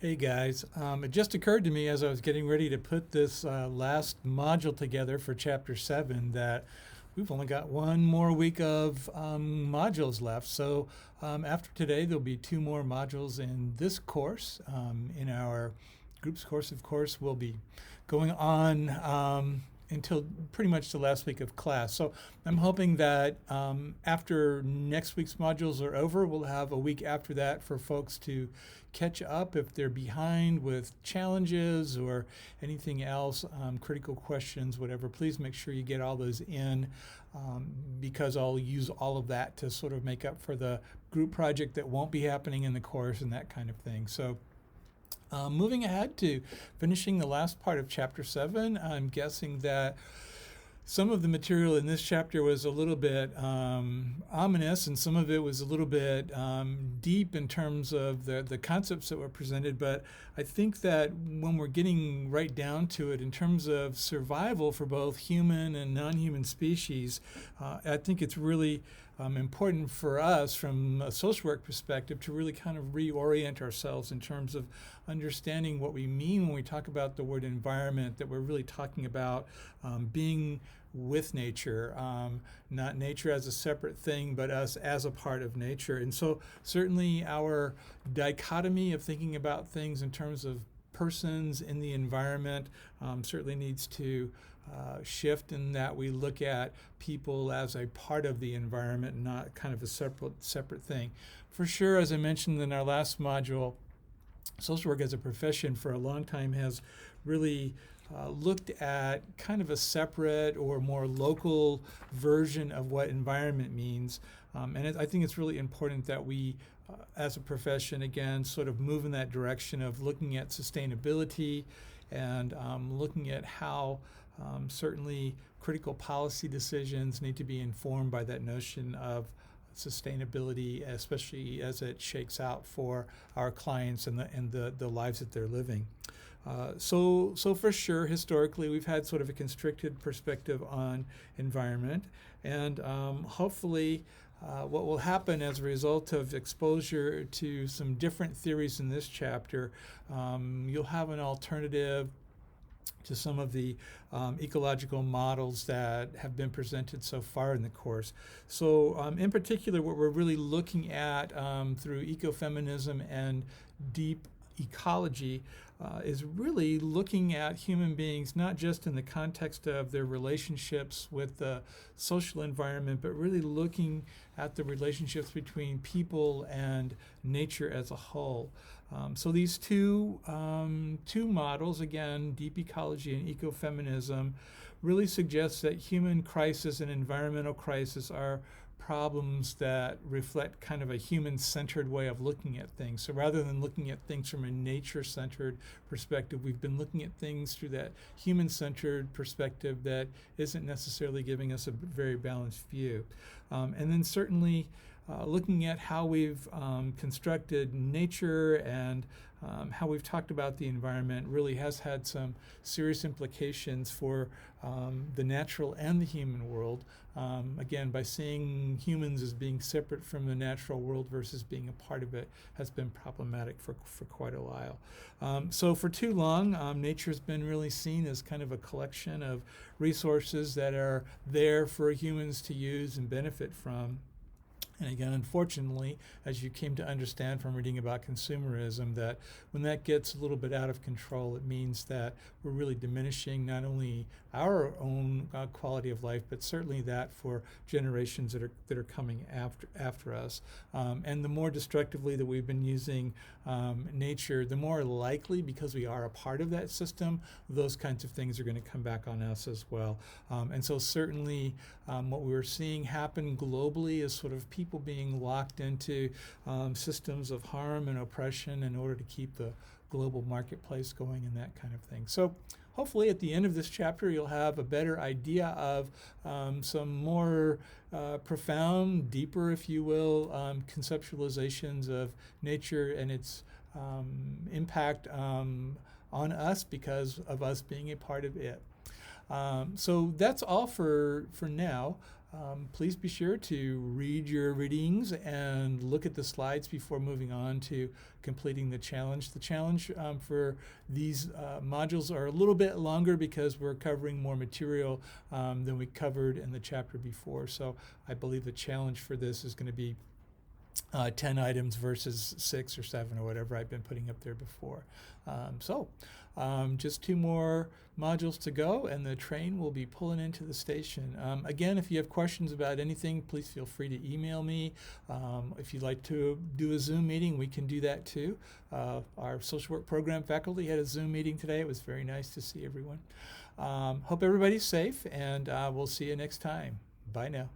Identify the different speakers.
Speaker 1: Hey guys, it just occurred to me as I was getting ready to put this last module together for Chapter 7 that we've only got one more week of modules left. So after today, there'll be two more modules in this course. In our groups course, of course, we'll be going on until pretty much the last week of class. So I'm hoping that after next week's modules are over, we'll have a week after that for folks to catch up if they're behind with challenges or anything else, critical questions, whatever. Please make sure you get all those in because I'll use all of that to sort of make up for the group project that won't be happening in the course and that kind of thing. So moving ahead to finishing the last part of Chapter 7, I'm guessing that some of the material in this chapter was a little bit ominous, and some of it was a little bit deep in terms of the concepts that were presented. But I think that when we're getting right down to it, in terms of survival for both human and non-human species, I think it's really important for us from a social work perspective to really kind of reorient ourselves in terms of understanding what we mean when we talk about the word environment, that we're really talking about being with nature, not nature as a separate thing, but us as a part of nature. And so certainly our dichotomy of thinking about things in terms of persons in the environment certainly needs to shift in that we look at people as a part of the environment, not kind of a separate thing. For sure, as I mentioned in our last module, social work as a profession for a long time has really looked at kind of a separate or more local version of what environment means. I think it's really important that we, as a profession, again, sort of move in that direction of looking at sustainability and looking at how certainly critical policy decisions need to be informed by that notion of sustainability, especially as it shakes out for our clients and the lives that they're living. So for sure, historically, we've had sort of a constricted perspective on environment, and hopefully what will happen as a result of exposure to some different theories in this chapter, you'll have an alternative to some of the ecological models that have been presented so far in the course. So in particular, what we're really looking at through ecofeminism and deep ecology is really looking at human beings not just in the context of their relationships with the social environment, but really looking at the relationships between people and nature as a whole. So these two models, again, deep ecology and ecofeminism, really suggest that human crisis and environmental crisis are problems that reflect kind of a human-centered way of looking at things. So rather than looking at things from a nature-centered perspective, we've been looking at things through that human-centered perspective that isn't necessarily giving us a very balanced view. And then certainly looking at how we've constructed nature and how we've talked about the environment really has had some serious implications for the natural and the human world. Again, by seeing humans as being separate from the natural world versus being a part of it has been problematic for quite a while. So for too long, nature's been really seen as kind of a collection of resources that are there for humans to use and benefit from. And again, unfortunately, as you came to understand from reading about consumerism, that when that gets a little bit out of control, it means that we're really diminishing not only our own quality of life, but certainly that for generations that are coming after us. And the more destructively that we've been using nature, the more likely, because we are a part of that system, those kinds of things are going to come back on us as well. And so certainly what we're seeing happen globally is sort of people being locked into systems of harm and oppression in order to keep the global marketplace going and that kind of thing. So hopefully at the end of this chapter you'll have a better idea of some more profound, deeper, if you will, conceptualizations of nature and its impact on us because of us being a part of it. So that's all for now. Please be sure to read your readings and look at the slides before moving on to completing the challenge. The challenge for these modules are a little bit longer because we're covering more material than we covered in the chapter before. So I believe the challenge for this is going to be 10 items versus 6 or 7 or whatever I've been putting up there before. Just 2 more modules to go and the train will be pulling into the station. Again, if you have questions about anything, please feel free to email me. If you'd like to do a Zoom meeting, we can do that too. Our social work program faculty had a Zoom meeting today. It was very nice to see everyone. Hope everybody's safe, and we'll see you next time. Bye now.